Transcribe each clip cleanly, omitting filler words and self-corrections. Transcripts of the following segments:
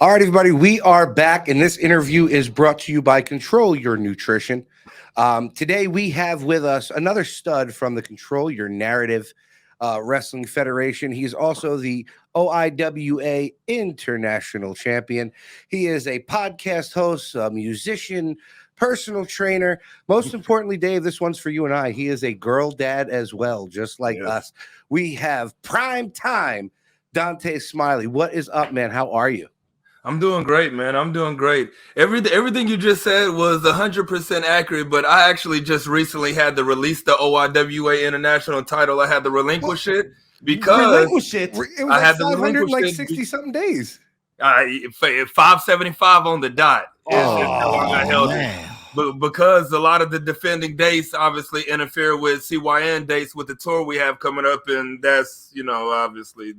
All right, everybody, we are back, and this interview is brought to you by Control Your Nutrition. Today, we have with us another stud from the Control Your Narrative Wrestling Federation. He's also the OIWA International Champion. He is a podcast host, a musician, personal trainer. Most importantly, Dave, this one's for you and I. He is a girl dad as well, just like us. We have Primetime Dontae Smiley. What is up, man? How are you? I'm doing great, man. I'm doing great. Everything you just said was 100% accurate, but I actually just recently had to release the OIWA International title. I had to relinquish it because it was I had like 560 something days. 575 on the dot. How long I held man. it. But because a lot of the defending dates obviously interfere with CYN dates with the tour we have coming up, and that's obviously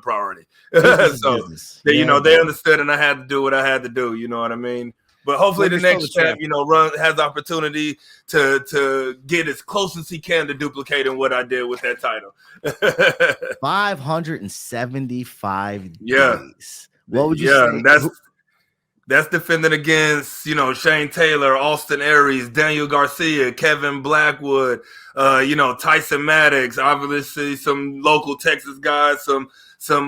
priority. So they understood, and I had to do what I had to do. You know what I mean? But hopefully the next champ, has the opportunity to get as close as he can to duplicating what I did with that title. 575 days. What would you say? That's defending against, Shane Taylor, Austin Aries, Daniel Garcia, Kevin Blackwood, Tyson Maddox, obviously some local Texas guys, some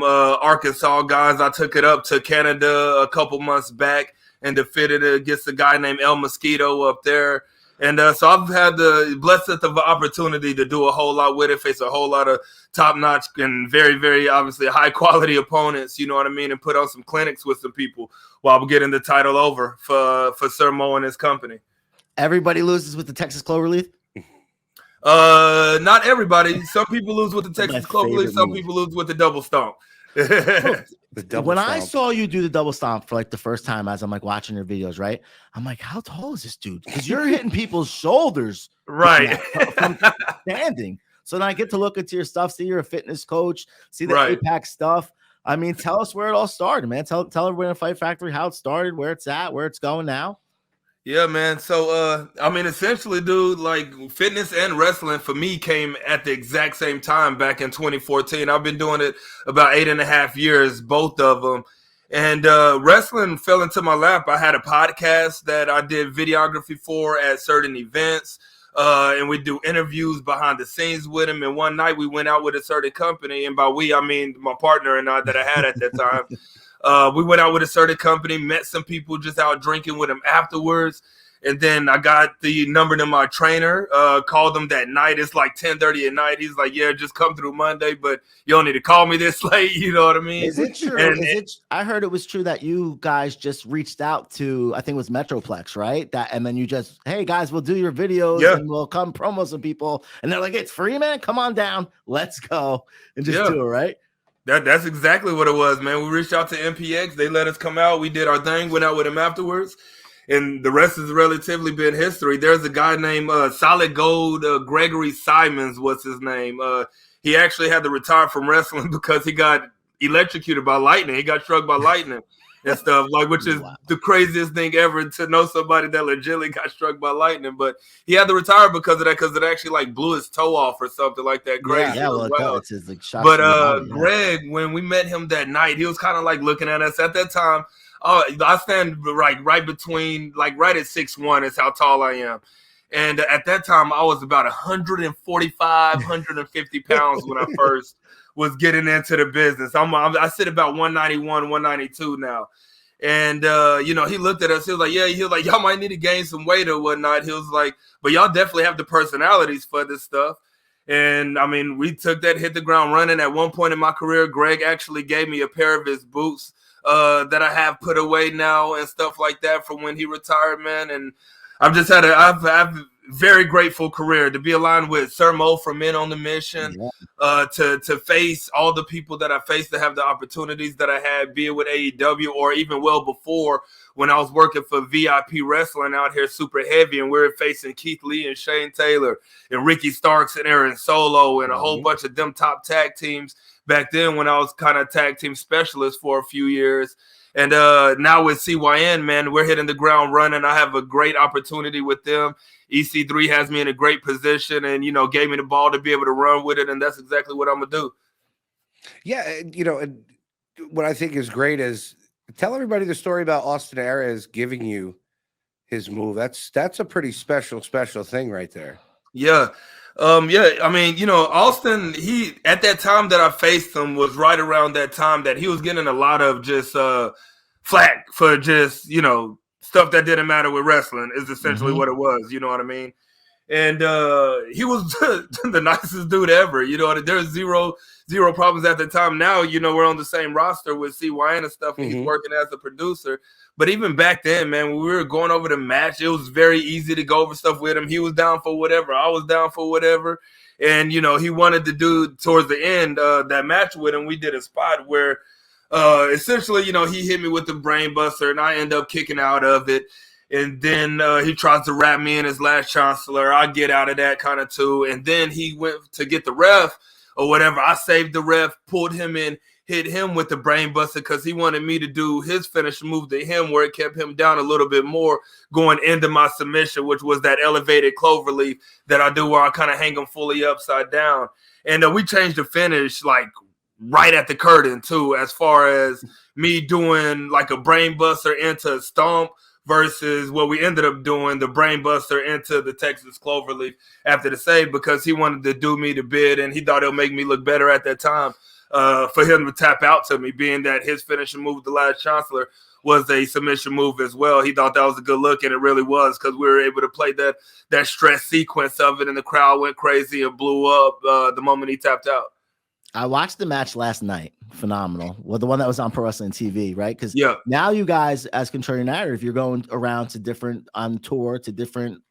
Arkansas guys. I took it up to Canada a couple months back and defeated against a guy named El Mosquito up there. And so I've had the blessed of the opportunity to do a whole lot with it, face a whole lot of top-notch and very, very obviously high-quality opponents, you know what I mean, and put on some clinics with some people while we're getting the title over for Sir Mo and his company. Everybody loses with the Texas Cloverleaf? Not everybody. Some people lose with the Texas Cloverleaf. Some people lose with the double stomp. I saw you do the double stomp for like the first time, as I'm like watching your videos, right? I'm like, how tall is this dude? Because you're hitting people's shoulders, right? From standing. So then I get to look into your stuff, see you're a fitness coach, see the APAC stuff. I mean, tell us where it all started, man. Tell everyone in Fight Factory how it started, where it's at, where it's going now. Yeah, man. So, essentially, dude, like fitness and wrestling for me came at the exact same time back in 2014. I've been doing it about 8.5 years, both of them. And wrestling fell into my lap. I had a podcast that I did videography for at certain events. And we do interviews behind the scenes with him. And one night we went out with a certain company. And by we, I mean my partner and I that I had at that time. We went out with a certain company, met some people just out drinking with him afterwards. And then I got the number to my trainer, called him that night. It's like 10:30 at night. He's like, yeah, just come through Monday, but you don't need to call me this late. You know what I mean? Is it true? I heard it was true that you guys just reached out to, I think it was Metroplex, right? And then you just, hey guys, we'll do your videos and we'll come promo some people. And they're like, it's free, man. Come on down. Let's go. And just do it, right? That's exactly what it was, man. We reached out to MPX. They let us come out. We did our thing, went out with him afterwards. And the rest has relatively been history. There's a guy named Solid Gold, Gregory Simons was his name. He actually had to retire from wrestling because he got electrocuted by lightning. He got struck by lightning and stuff, which is the craziest thing ever to know somebody that legitimately got struck by lightning. But he had to retire because of that, because it actually blew his toe off or something like that. Crazy. Greg, when we met him that night, he was kind of looking at us at that time. I stand right between, right at 6'1" is how tall I am. And at that time, I was about 145, 150 pounds when I first was getting into the business. I sit about 191, 192 now. And, he looked at us. He was like, y'all might need to gain some weight or whatnot. He was like, but y'all definitely have the personalities for this stuff. And, I mean, we took that, hit the ground running. At one point in my career, Greg actually gave me a pair of his boots that I have put away now and stuff like that from when he retired, man. And I've just had I've a very grateful career to be aligned with Sir Mo from Men on the Mission, to face all the people that I faced, to have the opportunities that I had, be it with AEW or even well before when I was working for VIP Wrestling out here, super heavy, and we were facing Keith Lee and Shane Taylor and Ricky Starks and Aaron Solo and a whole bunch of them top tag teams back then when I was kind of tag team specialist for a few years. And now with CYN, man, we're hitting the ground running. I have a great opportunity with them. EC3 has me in a great position and, gave me the ball to be able to run with it. And that's exactly what I'm going to do. Yeah. What I think is great is Tell everybody the story about Austin Aries giving you his move. That's a pretty special thing right there. Yeah. Yeah, I mean, Austin, he at that time that I faced him was right around that time that he was getting a lot of just flack for just, stuff that didn't matter with wrestling is essentially what it was, you know what I mean? And he was the nicest dude ever. There's zero problems at the time. Now, we're on the same roster with CYN and stuff, and he's working as a producer. But even back then, man, when we were going over the match, it was very easy to go over stuff with him. He was down for whatever. I was down for whatever. And, he wanted to do towards the end that match with him. We did a spot where essentially, he hit me with the brain buster, and I end up kicking out of it. And then he tries to wrap me in his last chancellor. I get out of that kind of too. And then he went to get the ref or whatever. I saved the ref, pulled him in, hit him with the brain buster because he wanted me to do his finishing move to him where it kept him down a little bit more going into my submission, which was that elevated cloverleaf that I do where I kind of hang him fully upside down. And we changed the finish like right at the curtain too, as far as me doing like a brain buster into a stomp versus what we ended up doing, the brain buster into the Texas Cloverleaf after the save, because he wanted to do me the bid and he thought it'll make me look better at that time for him to tap out to me, being that his finishing move, the last chancellor, was a submission move as well. He thought that was a good look, and it really was, because we were able to play that stress sequence of it, and the crowd went crazy and blew up the moment he tapped out. I watched the match last night. Phenomenal. Well, the one that was on Pro Wrestling TV, right? Because now you guys, as Control Your Narrative, you're going around to different on tour to different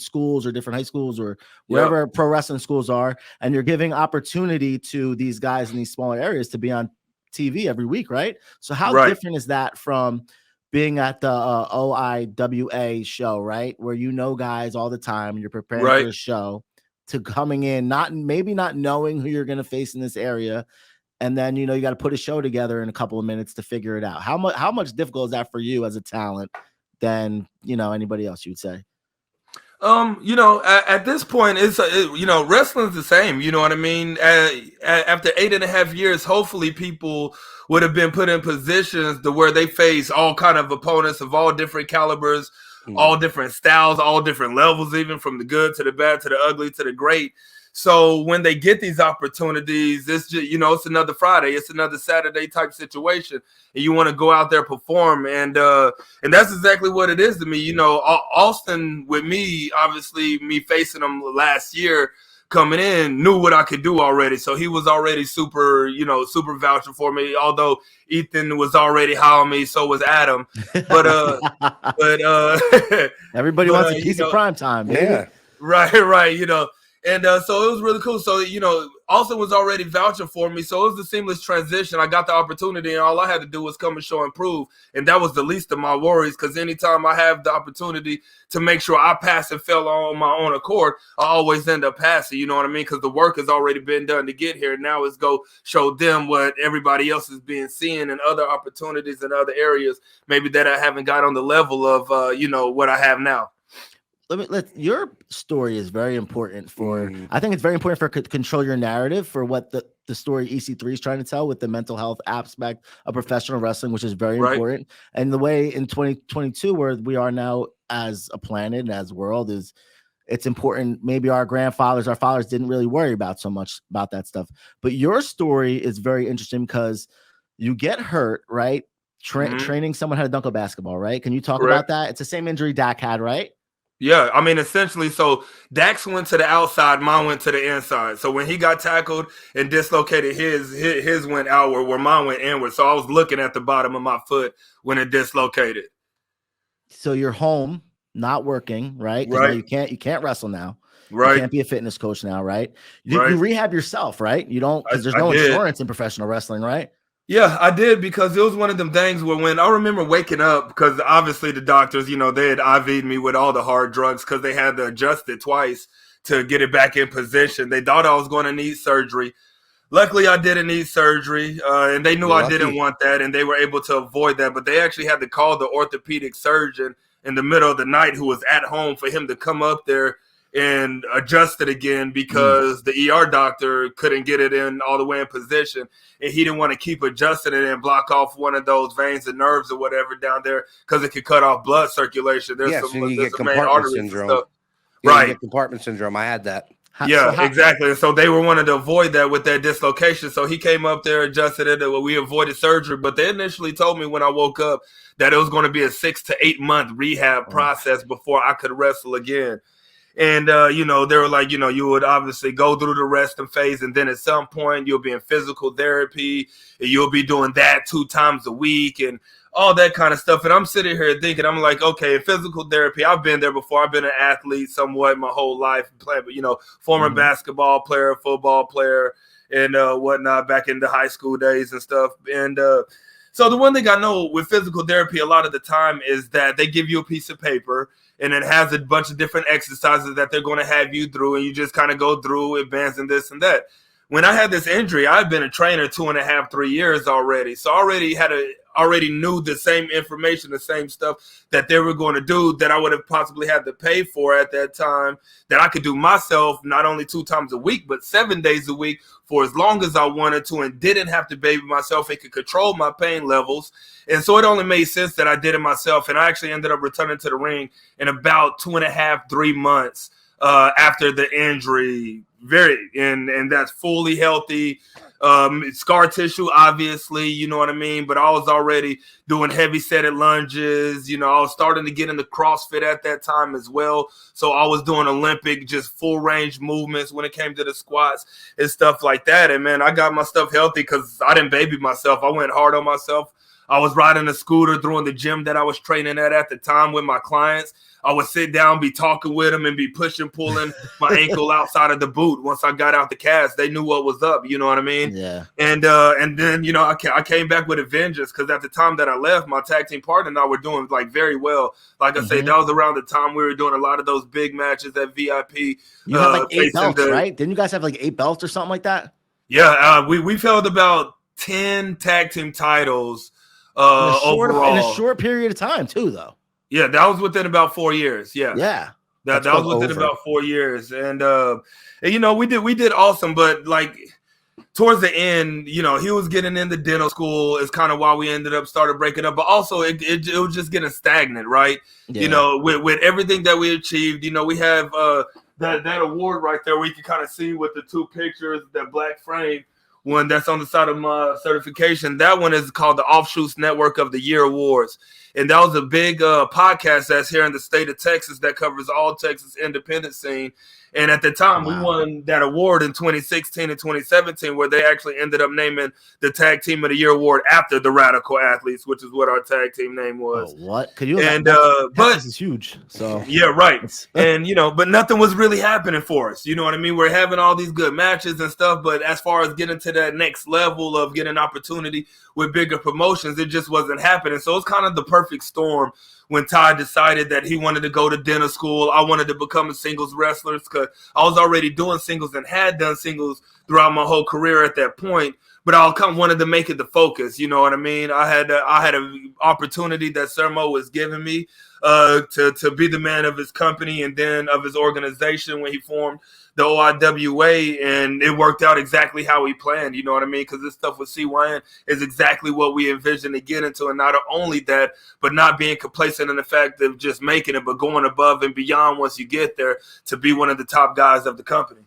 schools or different high schools or wherever pro wrestling schools are, and you're giving opportunity to these guys in these smaller areas to be on TV every week, right? So how different is that from being at the OIWA show, right? Where guys all the time, you're preparing for a show, to coming in, maybe not knowing who you're going to face in this area. And then, you got to put a show together in a couple of minutes to figure it out. How much difficult is that for you as a talent than, anybody else, you would say? At this point, it's wrestling's the same. You know what I mean? After 8.5 years, hopefully people would have been put in positions to where they face all kind of opponents of all different calibers, all different styles, all different levels, even from the good to the bad to the ugly to the great. So when they get these opportunities, it's just, it's another Friday, it's another Saturday type situation, and you want to go out there, perform, and that's exactly what it is to me. Austin, with me, obviously me facing him last year, coming in, knew what I could do already. So he was already super vouching for me. Although Ethan was already high on me, so was Adam. But everybody wants a piece of Primetime, baby. Yeah. Right. And so it was really cool. So, Austin was already vouching for me. So it was a seamless transition. I got the opportunity, and all I had to do was come and show and prove. And that was the least of my worries, because anytime I have the opportunity to make sure I pass and fail on my own accord, I always end up passing. You know what I mean? Because the work has already been done to get here. Now it's go show them what everybody else is being seen and other opportunities in other areas, maybe that I haven't got on the level of, what I have now. Your story is very important for, I think it's very important for Control Your Narrative, for what the story EC3 is trying to tell with the mental health aspect of professional wrestling, which is very important. And the way in 2022, where we are now as a planet and as a world, it's important. Maybe our fathers didn't really worry about so much about that stuff. But your story is very interesting because you get hurt, right? Training someone how to dunk a basketball, right? Can you talk about that? It's the same injury Dak had, right? Yeah, I mean, essentially, so Dax went to the outside, mine went to the inside. So when he got tackled and dislocated, his went outward, where mine went inward. So I was looking at the bottom of my foot when it dislocated. So you're home, not working, right? Right. You can't wrestle now. Right. You can't be a fitness coach now, right? You rehab yourself, right? You don't, because there's no insurance in professional wrestling, right? Yeah, I did, because it was one of them things where when I remember waking up, because obviously the doctors, they had IV'd me with all the hard drugs because they had to adjust it twice to get it back in position. They thought I was going to need surgery. Luckily, I didn't need surgery, and they knew I didn't want that, and they were able to avoid that. But they actually had to call the orthopedic surgeon in the middle of the night, who was at home, for him to come up there and adjusted again because the ER doctor couldn't get it in all the way in position, and he didn't want to keep adjusting it and block off one of those veins and nerves or whatever down there because it could cut off blood circulation. There's some main arteries and stuff. You get compartment syndrome. I had that. Exactly. So they were wanting to avoid that with that dislocation. So he came up there, adjusted it. We avoided surgery, but they initially told me when I woke up that it was going to be a 6 to 8 month rehab process before I could wrestle again. And, they were like, you would obviously go through the resting phase. And then at some point you'll be in physical therapy and you'll be doing that 2 times a week and all that kind of stuff. And I'm sitting here thinking, I'm like, okay, in physical therapy, I've been there before. I've been an athlete somewhat my whole life, former basketball player, football player, and whatnot back in the high school days and stuff. And so the one thing I know with physical therapy a lot of the time is that they give you a piece of paper and it has a bunch of different exercises that they're going to have you through, and you just kind of go through advance and this and that. When I had this injury, I'd been a trainer 2.5, 3 years already. So I already knew the same information, the same stuff that they were going to do that I would have possibly had to pay for at that time, that I could do myself not only 2 times a week, but 7 days a week for as long as I wanted to, and didn't have to baby myself and could control my pain levels. And so it only made sense that I did it myself. And I actually ended up returning to the ring in about 2.5, 3 months after the injury. And that's fully healthy. Scar tissue, obviously, you know what I mean? But I was already doing heavy-setted lunges. I was starting to get into CrossFit at that time as well. So I was doing Olympic, just full-range movements when it came to the squats and stuff like that. And, man, I got my stuff healthy because I didn't baby myself. I went hard on myself. I was riding a scooter through the gym that I was training at the time with my clients. I would sit down, be talking with them, and be pulling my ankle outside of the boot. Once I got out the cast, they knew what was up. You know what I mean? Yeah. And then I came back with a vengeance because at the time that I left, my tag team partner and I were doing very well. Like I say, that was around the time we were doing a lot of those big matches at VIP. You had 8 belts, right? Didn't you guys have 8 belts or something like that? Yeah, we've held about 10 tag team titles overall in a short period of time too, though. Yeah, that was within about 4 years. Yeah. That was within about 4 years. And we did awesome, but towards the end, he was getting into dental school is kind of why we started breaking up. But also it was just getting stagnant, right? Yeah. With everything that we achieved, we have that award right there where you can kind of see with the 2 pictures, that black frame. One that's on the side of my certification. That one is called the Offshoots Network of the Year Awards. And that was a big podcast that's here in the state of Texas that covers all Texas independent scene. And at the time, we won that award in 2016 and 2017, where they actually ended up naming the Tag Team of the Year award after the Radical Athletes, which is what our tag team name was. Oh, what? Could you? But this is huge. So yeah, right. And but nothing was really happening for us. You know what I mean? We're having all these good matches and stuff, but as far as getting to that next level of getting an opportunity with bigger promotions, it just wasn't happening. So it's kind of the perfect storm. When Ty decided that he wanted to go to dental school, I wanted to become a singles wrestler because I was already doing singles and had done singles throughout my whole career at that point. But I wanted to make it the focus. You know what I mean? I had an opportunity that Sermo was giving me to be the man of his company and then of his organization when he formed the OIWA, and it worked out exactly how we planned, you know what I mean? Because this stuff with CYN is exactly what we envisioned to get into, and not only that, but not being complacent in the fact of just making it, but going above and beyond once you get there to be one of the top guys of the company.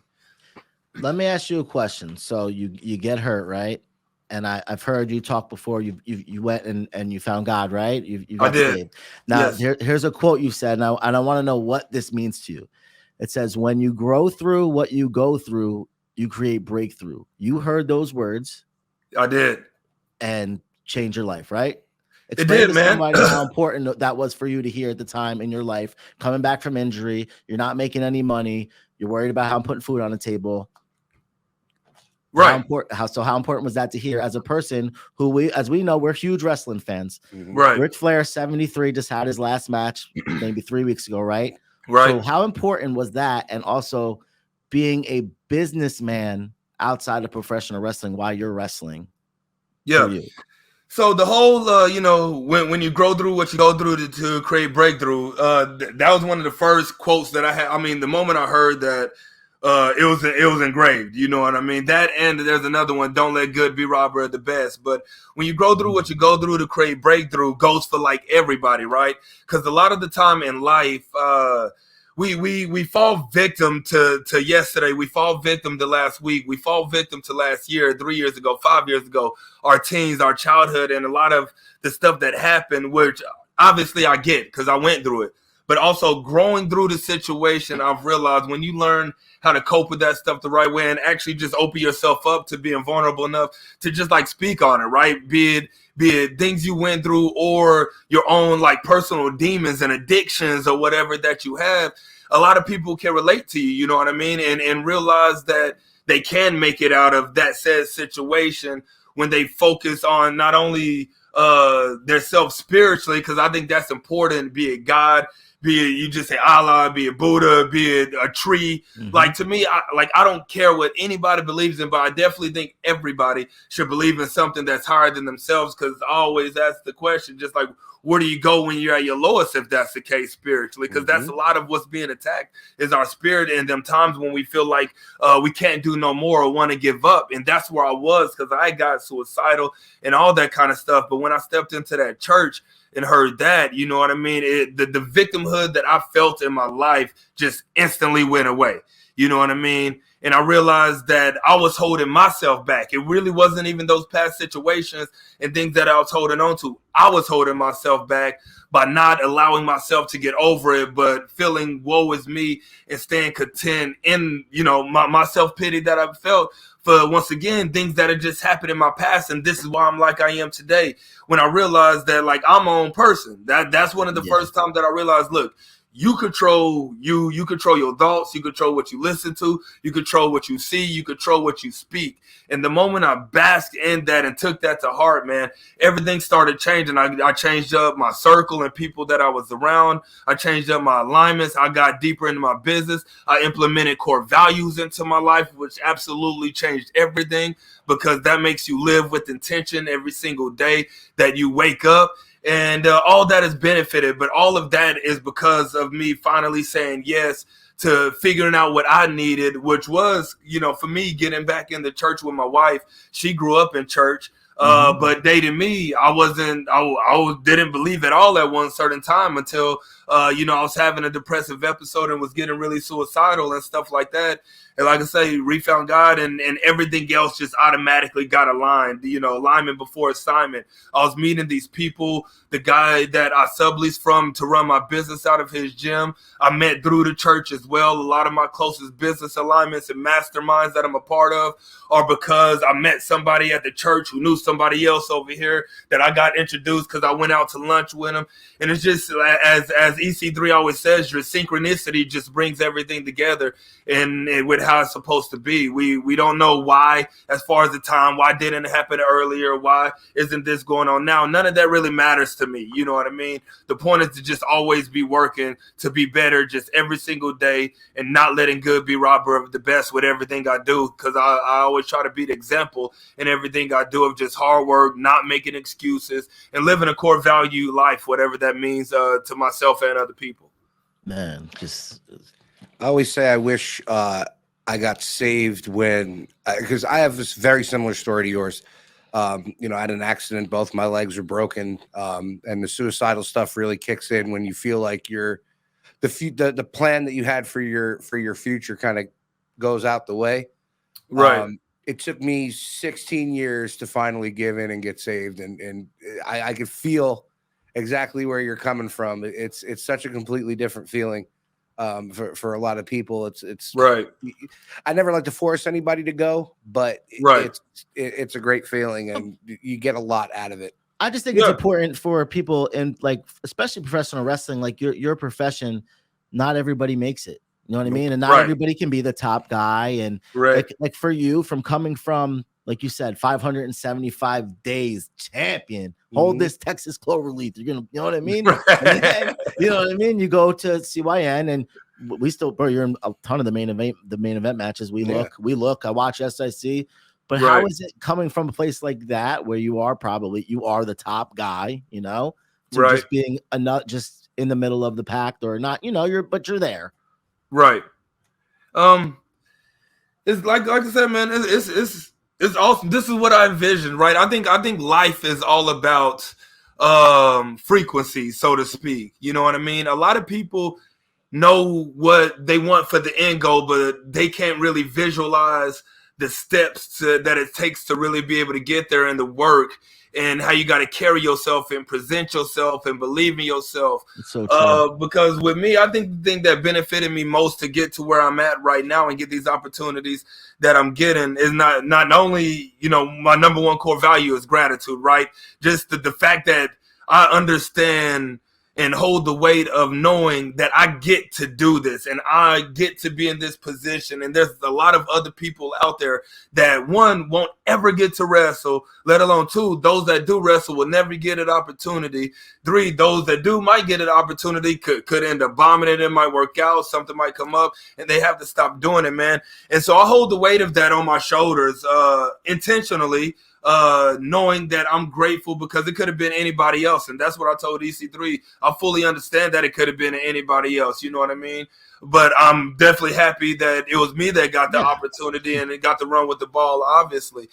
Let me ask you a question. So you get hurt, right? And I've heard you talk before. You went and you found God, right? I did. Saved. Now yes. Here's a quote you said, and I want to know what this means to you. It says, when you grow through what you go through, you create breakthrough. You heard those words. I did. And change your life, right? Explain it did, man. How important that was for you to hear at the time in your life, coming back from injury. You're not making any money. You're worried about how I'm putting food on the table. Right. How important was that to hear as a person who as we know, we're huge wrestling fans. Right. Ric Flair, 73, just had his last match maybe 3 weeks ago, right? Right. So how important was that? And also being a businessman outside of professional wrestling while you're wrestling. Yeah. So the whole, when you grow through what you go through to create breakthrough, that was one of the first quotes that I had. I mean, the moment I heard that, it was engraved. You know what I mean? That, and there's another one: "Don't let good be robber of the best." But when you go through what you go through to create breakthrough, goes for like everybody, right? Because a lot of the time in life, we fall victim to yesterday. We fall victim to last week. We fall victim to last year, 3 years ago, 5 years ago, our teens, our childhood, and a lot of the stuff that happened, which obviously I get because I went through it. But also growing through the situation, I've realized when you learn how to cope with that stuff the right way and actually just open yourself up to being vulnerable enough to just like speak on it, right? Be it things you went through or your own like personal demons and addictions or whatever that you have. A lot of people can relate to you, you know what I mean? And realize that they can make it out of that said situation when they focus on not only their self spiritually, because I think that's important, be it God, be it you just say Allah, be it Buddha, be it a tree. Mm-hmm. Like to me, I don't care what anybody believes in, but I definitely think everybody should believe in something that's higher than themselves, because I always ask the question, just like, where do you go when you're at your lowest if that's the case spiritually? Because that's a lot of what's being attacked is our spirit in them times when we feel like we can't do no more or want to give up. And that's where I was, because I got suicidal and all that kind of stuff. But when I stepped into that church and heard that, you know what I mean? The victimhood that I felt in my life just instantly went away. You know what I mean? And I realized that I was holding myself back. It really wasn't even those past situations and things that I was holding on to. I was holding myself back by not allowing myself to get over it, but feeling woe is me and staying content in, my self-pity that I felt for, once again, things that had just happened in my past. And this is why I'm like I am today. When I realized that, like, I'm my own person. That's one of the first times that I realized, look, you control you control your thoughts, you control what you listen to, you control what you see, you control what you speak. And the moment I basked in that and took that to heart, man, everything started changing. I changed up my circle and people that I was around. I changed up my alignments. I got deeper into my business. I implemented core values into my life, which absolutely changed everything, because that makes you live with intention every single day that you wake up. And all that has benefited, but all of that is because of me finally saying yes to figuring out what I needed, which was, for me, getting back in the church with my wife. She grew up in church, but dating me, I didn't believe at all at one certain time until, I was having a depressive episode and was getting really suicidal and stuff like that. And like I say, refound God, and everything else just automatically got aligned, alignment before assignment. I was meeting these people, the guy that I subleased from to run my business out of his gym, I met through the church as well. A lot of my closest business alignments and masterminds that I'm a part of are because I met somebody at the church who knew somebody else over here that I got introduced because I went out to lunch with him. And it's just, as EC3 always says, your synchronicity just brings everything together and with how it's supposed to be. We don't know why, as far as the time, why didn't it happen earlier? Why isn't this going on now? None of that really matters to me. You know what I mean? The point is to just always be working to be better just every single day and not letting good be robber of the best with everything I do. Because I always try to be the example in everything I do of just hard work, not making excuses, and living a core value life, whatever that means to myself and other people. Man, just... I always say I wish I got saved when, because I have this very similar story to yours. I had an accident, both my legs were broken, and the suicidal stuff really kicks in when you feel like the plan that you had for your future kind of goes out the way. Right. It took me 16 years to finally give in and get saved, and I could feel exactly where you're coming from. It's such a completely different feeling. For a lot of people, it's right. I never like to force anybody to go, but it's a great feeling, and you get a lot out of it. I just think it's important for people in, like, especially professional wrestling, like your profession. Not everybody makes it. You know what I mean? And not everybody can be the top guy. And like for you, from coming from, like you said, 575 days champion, hold this Texas Cloverleaf. You're gonna, you know what I mean? And then, you know what I mean? You go to CYN, and we still, bro, you're in a ton of the main event matches. We look. I watch SIC. But Right. how is it coming from a place like that where you are the top guy, you know, to Right. just being just in the middle of the pack or not, you know, you're there. Right. It's like I said, man, it's awesome. This is what I envisioned, right? I think life is all about frequency, so to speak. You know what I mean? A lot of people know what they want for the end goal, but they can't really visualize the steps that it takes to really be able to get there, and the work, and how you got to carry yourself and present yourself and believe in yourself. It's so true. Because with me, I think the thing that benefited me most to get to where I'm at right now and get these opportunities that I'm getting is not only, you know, my number one core value is gratitude, right? Just the fact that I understand and hold the weight of knowing that I get to do this and I get to be in this position. And there's a lot of other people out there that, one, won't ever get to wrestle, let alone two, those that do wrestle will never get an opportunity. Three, those that do might get an opportunity, could end up bombing it. It might work out, something might come up, and they have to stop doing it, man. And so I hold the weight of that on my shoulders intentionally, knowing that I'm grateful because it could have been anybody else. And that's what I told EC3. I fully understand that it could have been anybody else. You know what I mean? But I'm definitely happy that it was me that got the opportunity and it got to run with the ball, obviously.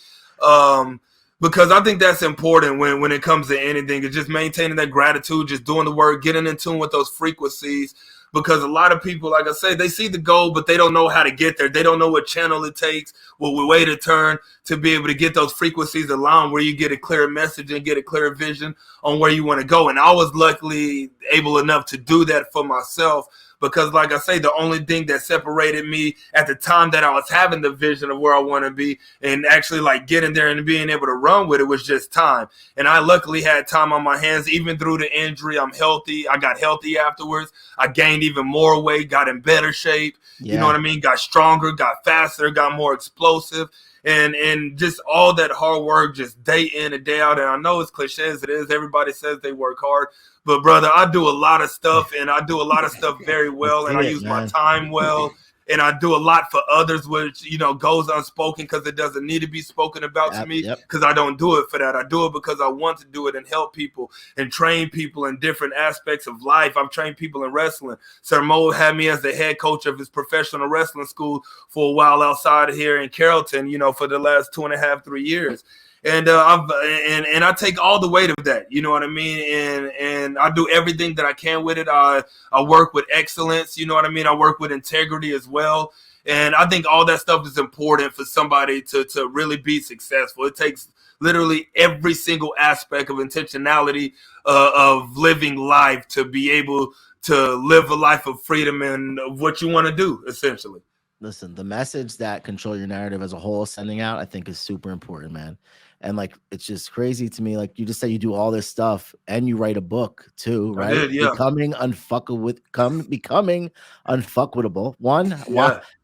Because I think that's important when it comes to anything, is just maintaining that gratitude, just doing the work, getting in tune with those frequencies. Because a lot of people, like I say, they see the goal, but they don't know how to get there. They don't know what channel it takes, what way to turn to be able to get those frequencies aligned where you get a clear message and get a clear vision on where you want to go. And I was luckily able enough to do that for myself. Because, like I say, the only thing that separated me at the time that I was having the vision of where I want to be and actually like getting there and being able to run with it was just time. And I luckily had time on my hands, even through the injury. I'm healthy. I got healthy afterwards. I gained even more weight, got in better shape. You know what I mean? Got stronger, got faster, got more explosive. And just all that hard work, just day in and day out. And I know it's cliche as it is. Everybody says they work hard. But, brother, I do a lot of stuff, and I do a lot of stuff very well, and I use my time well, and I do a lot for others, which, you know, goes unspoken because it doesn't need to be spoken about to me, because I don't do it for that. I do it because I want to do it and help people and train people in different aspects of life. I've trained people in wrestling. Sir Mo had me as the head coach of his professional wrestling school for a while outside of here in Carrollton, you know, for the last 2.5, 3 years. And I take all the weight of that, you know what I mean? And I do everything that I can with it. I work with excellence, you know what I mean? I work with integrity as well. And I think all that stuff is important for somebody to really be successful. It takes literally every single aspect of intentionality of living life to be able to live a life of freedom and of what you want to do, essentially. Listen, the message that Control Your Narrative as a whole is sending out, I think, is super important, man. And like, it's just crazy to me. Like, you just say you do all this stuff and you write a book too, right? I did, yeah. Becoming unfuckable.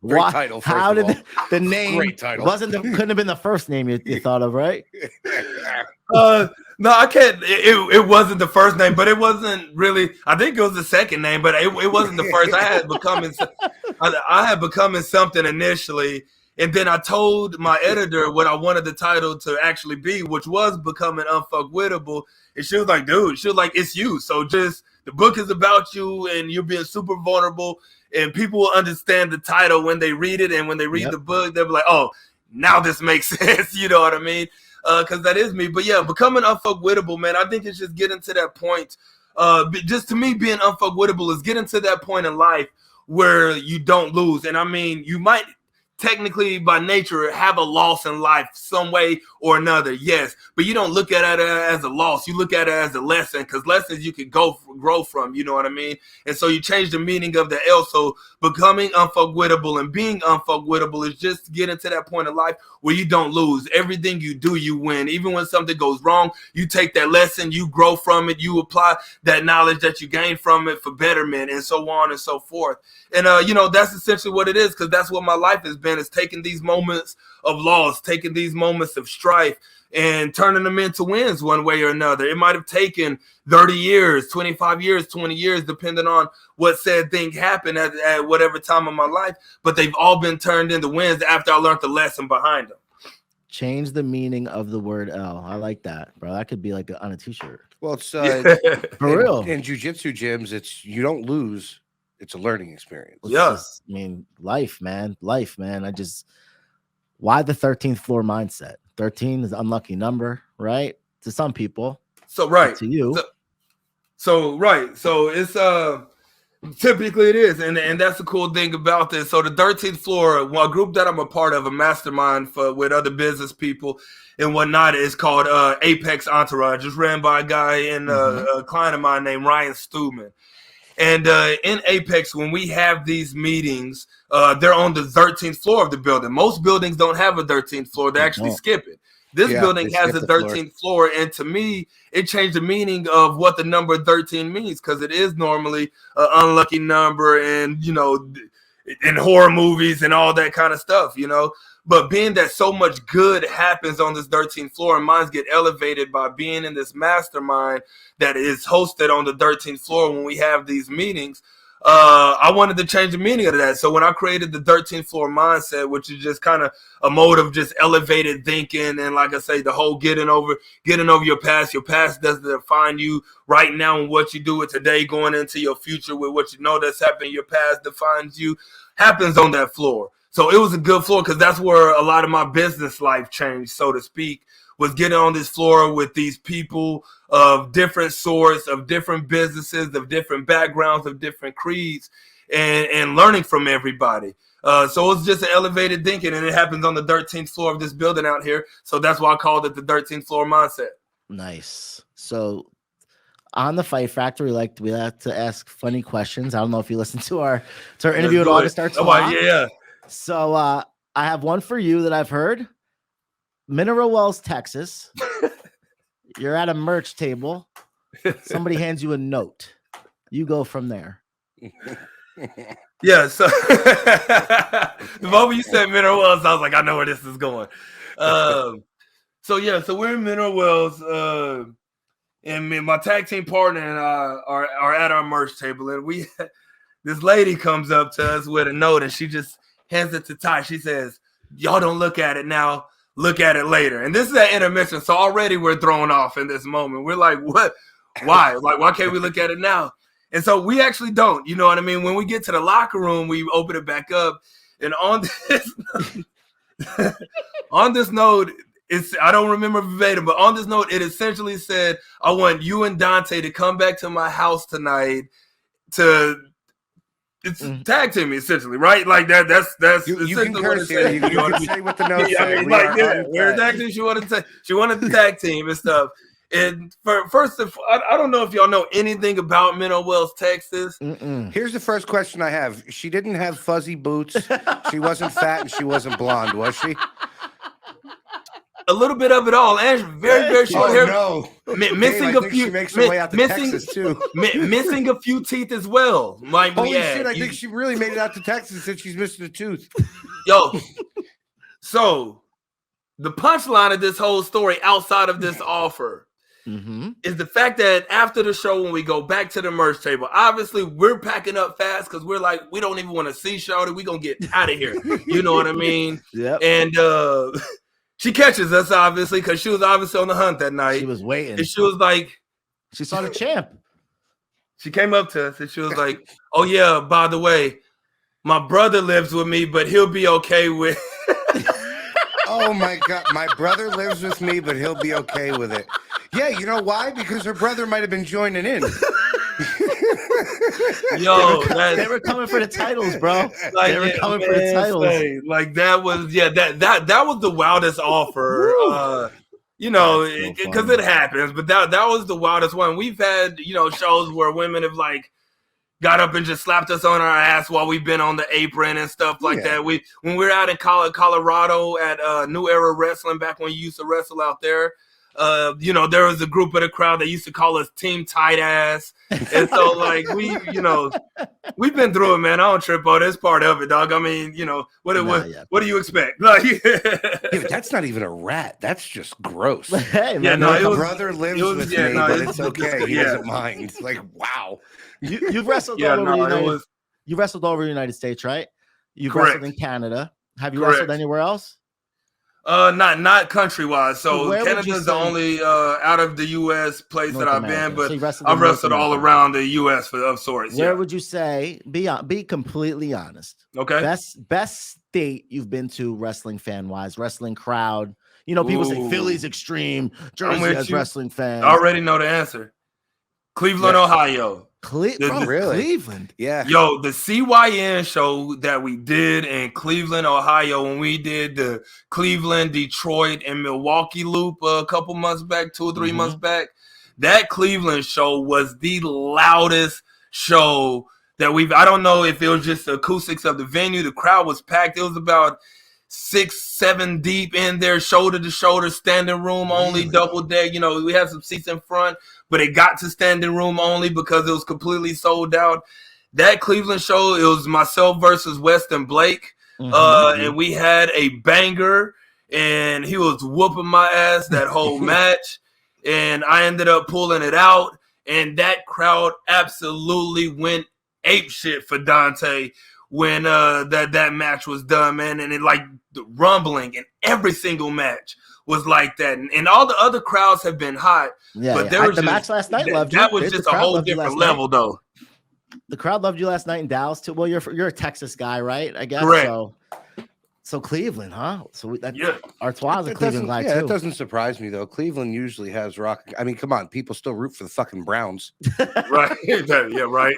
Great title. How did the name? Great title. Couldn't have been the first name you thought of, right? No, I can't. It wasn't the first name, but it wasn't really. I think it was the second name, but it wasn't the first. I had becoming something initially, and then I told my editor what I wanted the title to actually be, which was Becoming Unfuckwittable. And she was like, "Dude," she was like, "It's you." So just the book is about you, and you're being super vulnerable, and people will understand the title when they read it, and when they read the book, they'll be like, "Oh, now this makes sense." You know what I mean? Because that is me. But yeah, becoming unfuckwittable, man, I think it's just getting to that point. Just to me, being unfuckwittable is getting to that point in life where you don't lose. And I mean, you might technically by nature have a loss in life some way or another, yes, but you don't look at it as a loss. You look at it as a lesson, because lessons you can grow from, you know what I mean? And so you change the meaning of the L. So becoming unfuckwittable and being unfuckwittable is just getting to that point in life where you don't lose. Everything you do, you win. Even when something goes wrong, you take that lesson, you grow from it, you apply that knowledge that you gain from it for betterment, and so on and so forth. And you know, that's essentially what it is, because that's what my life has been, is taking these moments of loss, taking these moments of strife, and turning them into wins one way or another. It might have taken 30 years, 25 years, 20 years, depending on what said thing happened at whatever time of my life, but they've all been turned into wins after I learned the lesson behind them. Change the meaning of the word L. I like that, bro. That could be like on a t-shirt. Well, it's for real. In jiu-jitsu gyms, it's you don't lose. It's a learning experience. Just, I mean, life, man. Why the 13th floor mindset? 13 is an unlucky number, right? To some people. So right. To you. So right. So it's typically it is, and that's the cool thing about this. So the 13th floor, a group that I'm a part of, a mastermind with other business people and whatnot, is called Apex Entourage. It's ran by a guy and a client of mine named Ryan Stewman. And in Apex, when we have these meetings, they're on the 13th floor of the building. Most buildings don't have a 13th floor. They actually skip it. This building has a 13th floor, and to me, it changed the meaning of what the number 13 means, because it is normally an unlucky number, and you know, in horror movies and all that kind of stuff, you know. But being that so much good happens on this 13th floor, and minds get elevated by being in this mastermind that is hosted on the 13th floor when we have these meetings. I wanted to change the meaning of that. So when I created the 13th floor mindset, which is just kind of a mode of just elevated thinking, and like I say, the whole getting over your past doesn't define you right now and what you do with today going into your future with what you know that's happening. Your past defines you, happens on that floor. So it was a good floor, because that's where a lot of my business life changed, so to speak, was getting on this floor with these people of different sorts, of different businesses, of different backgrounds, of different creeds, and learning from everybody. So it's just an elevated thinking, and it happens on the 13th floor of this building out here. So that's why I called it the 13th floor mindset. Nice. So on the Fight Factor, we like to ask funny questions. I don't know if you listened to our interview with August Arts. Yeah. So I have one for you that I've heard. Mineral Wells, Texas. You're at a merch table. Somebody hands you a note. You go from there. Yeah. So the moment you said Mineral Wells, I was like, I know where this is going. So we're in Mineral Wells, and my tag team partner and I are at our merch table, and this lady comes up to us with a note, and she just hands it to Ty. She says, "Y'all don't look at it now. Look at it later." And this is that intermission. So already we're thrown off in this moment. We're like, what? Why? Like, why can't we look at it now? And so we actually don't. You know what I mean? When we get to the locker room, we open it back up. And on this note, I don't remember verbatim, but on this note, it essentially said, "I want you and Dontae to come back to my house tonight to..." It's tag team, essentially, right? Like that's you can curse here. You can say what the note said. We're exactly. She wanted the tag team and stuff. And I don't know if y'all know anything about Mineral Wells, Texas. Here's the first question I have. She didn't have fuzzy boots. She wasn't fat, and she wasn't blonde, was she? A little bit of it all, and very, very short hair. No, missing a few. She makes her way out to Texas too. Missing a few teeth as well. Holy shit! I think she really made it out to Texas since she's missing a tooth. Yo, so the punchline of this whole story, outside of this offer, is the fact that after the show, when we go back to the merch table, obviously we're packing up fast because we're like, we don't even want to see Shawty. We gonna get out of here. You know what I mean? Yeah. And she catches us, obviously, because she was obviously on the hunt that night. She was waiting. And she was like... She saw the champ. She came up to us, and she was like, "Oh, yeah, by the way, my brother lives with me, but he'll be okay with..." Oh, my God. My brother lives with me, but he'll be okay with it. Yeah, you know why? Because her brother might have been joining in. Yo, they were coming for the titles, bro. Like, they were coming for the titles. Like that was that was the wildest offer. You know, because it happens, but that was the wildest one. We've had, you know, shows where women have like got up and just slapped us on our ass while we've been on the apron and stuff like that. When we were out in Colorado at New Era Wrestling, back when you used to wrestle out there. You know, there was a group of the crowd that used to call us Team Tight Ass. And so, like, we've been through it, man. I don't trip on this part of it, dog. I mean, you know, what do you expect? Like, dude, that's not even a rat. That's just gross. Hey, man, yeah, my brother lives with me, but it's okay. He doesn't mind. Like, wow. You've wrestled all over you wrestled all over the United States, right? You've wrestled in Canada. Have you wrestled anywhere else? Not country wise. So Canada's the only out of the U.S. place North that I've America. been, but So I've wrestled all around the U.S. of sorts. Where would you say? Be completely honest. Okay. Best state you've been to wrestling fan wise, wrestling crowd. You know, people say Philly's extreme, Jersey has wrestling fans. I already know the answer. Cleveland, Ohio. Cleveland. Yeah. Yo, the CYN show that we did in Cleveland, Ohio, when we did the Cleveland, Detroit, and Milwaukee loop a couple months back, 2 or 3 months back, that Cleveland show was the loudest show that I don't know if it was just the acoustics of the venue. The crowd was packed. It was about 6, 7 deep in there, shoulder to shoulder, standing room only, double deck. You know, we had some seats in front, but it got to standing room only because it was completely sold out. That Cleveland show, it was myself versus Weston Blake, and we had a banger, and he was whooping my ass that whole match, and I ended up pulling it out, and that crowd absolutely went apeshit for Dontae when that match was done, man, and it like the rumbling and every single match was like that, and all the other crowds have been hot. But there was the match last night loved you. That was just a whole different level, though. The crowd loved you last night in Dallas too. Well, you're a Texas guy, right? I guess. Correct. So Cleveland, huh? So Artois a Cleveland guy too. That doesn't surprise me though. Cleveland usually has rock. I mean, come on, people still root for the fucking Browns, right? Yeah, right.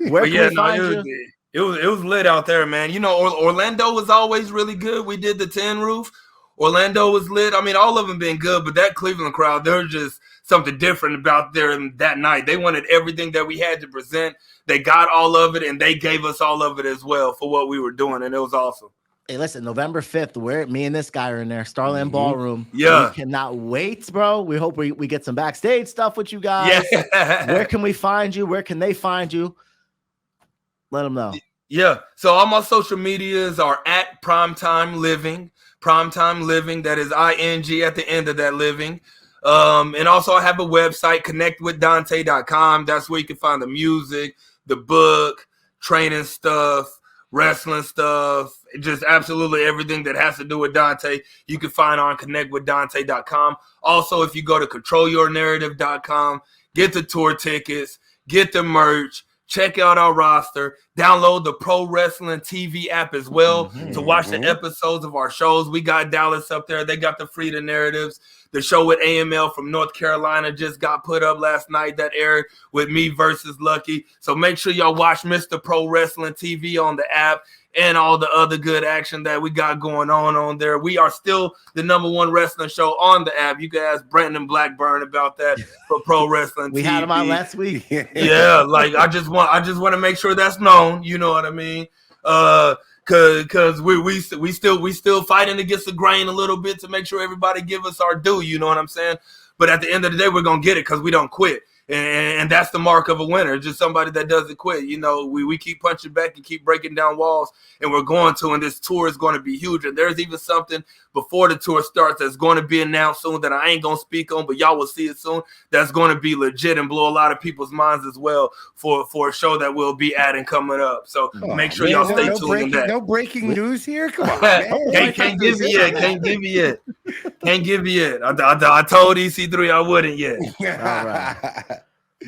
Where can we find you? It was lit out there, man. You know, Orlando was always really good. We did the Tin Roof. Orlando was lit. I mean, all of them been good, but that Cleveland crowd, there's just something different about them that night. They wanted everything that we had to present. They got all of it, and they gave us all of it as well for what we were doing, and it was awesome. Hey, listen, November 5th, me and this guy are in there, Starland Ballroom. Yeah. We cannot wait, bro. We hope we get some backstage stuff with you guys. Yeah. Where can we find you? Where can they find you? Let them know. Yeah. So all my social medias are at Primetime Living. Primetime Living. That is ING at the end of that living. And also I have a website, connectwithdontae.com. That's where you can find the music, the book, training stuff, wrestling stuff, just absolutely everything that has to do with Dontae, you can find on connectwithdontae.com. Also, if you go to controlyournarrative.com, get the tour tickets, get the merch, check out our roster, download the Pro Wrestling TV app as well to watch the episodes of our shows. We got Dallas up there. They got the Freedom Narratives. The show with AML from North Carolina just got put up last night. That aired with me versus Lucky. So make sure y'all watch Mr. Pro Wrestling TV on the app and all the other good action that we got going on there. We are still the #1 wrestling show on the app. You can ask Brandon Blackburn about that for Pro Wrestling we TV. had him on last week. Yeah, like I just want to make sure that's known. You know what I mean? Cause we still fighting against the grain a little bit to make sure everybody give us our due. You know what I'm saying? But at the end of the day, we're gonna get it because we don't quit. And that's the mark of a winner, just somebody that doesn't quit. You know, we keep punching back and keep breaking down walls, and we're going to, and this tour is going to be huge. And there's even something before the tour starts that's going to be announced soon that I ain't going to speak on, but y'all will see it soon. That's going to be legit and blow a lot of people's minds as well for a show that we'll be adding coming up. So make sure y'all stay tuned on that. No breaking news here? Come on, man. Can't give you yet. Can't give you yet. I told EC3 I wouldn't yet. All right.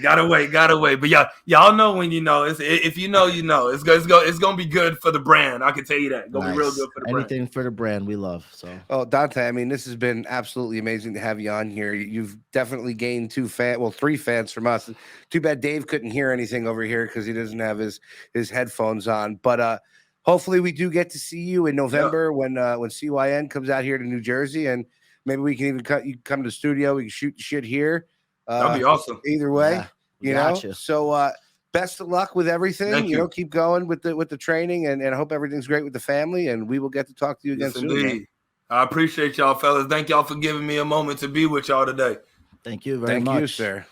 Gotta wait. But y'all know when you know. If you know, you know. It's gonna be good for the brand. I can tell you that. It's gonna be real good for the brand. Anything for the brand we love. So. Oh, Dontae, I mean, this has been absolutely amazing to have you on here. You've definitely gained 3 fans from us. Too bad Dave couldn't hear anything over here because he doesn't have his headphones on. But hopefully we do get to see you in November when CYN comes out here to New Jersey, and maybe we can even you come to the studio. We can shoot the shit here. That'd be awesome. Either way, you know. So best of luck with everything. Thank you. Know, keep going with the training, and I hope everything's great with the family. And we will get to talk to you again soon. Indeed. I appreciate y'all, fellas. Thank y'all for giving me a moment to be with y'all today. Thank you very much. Thank you, sir.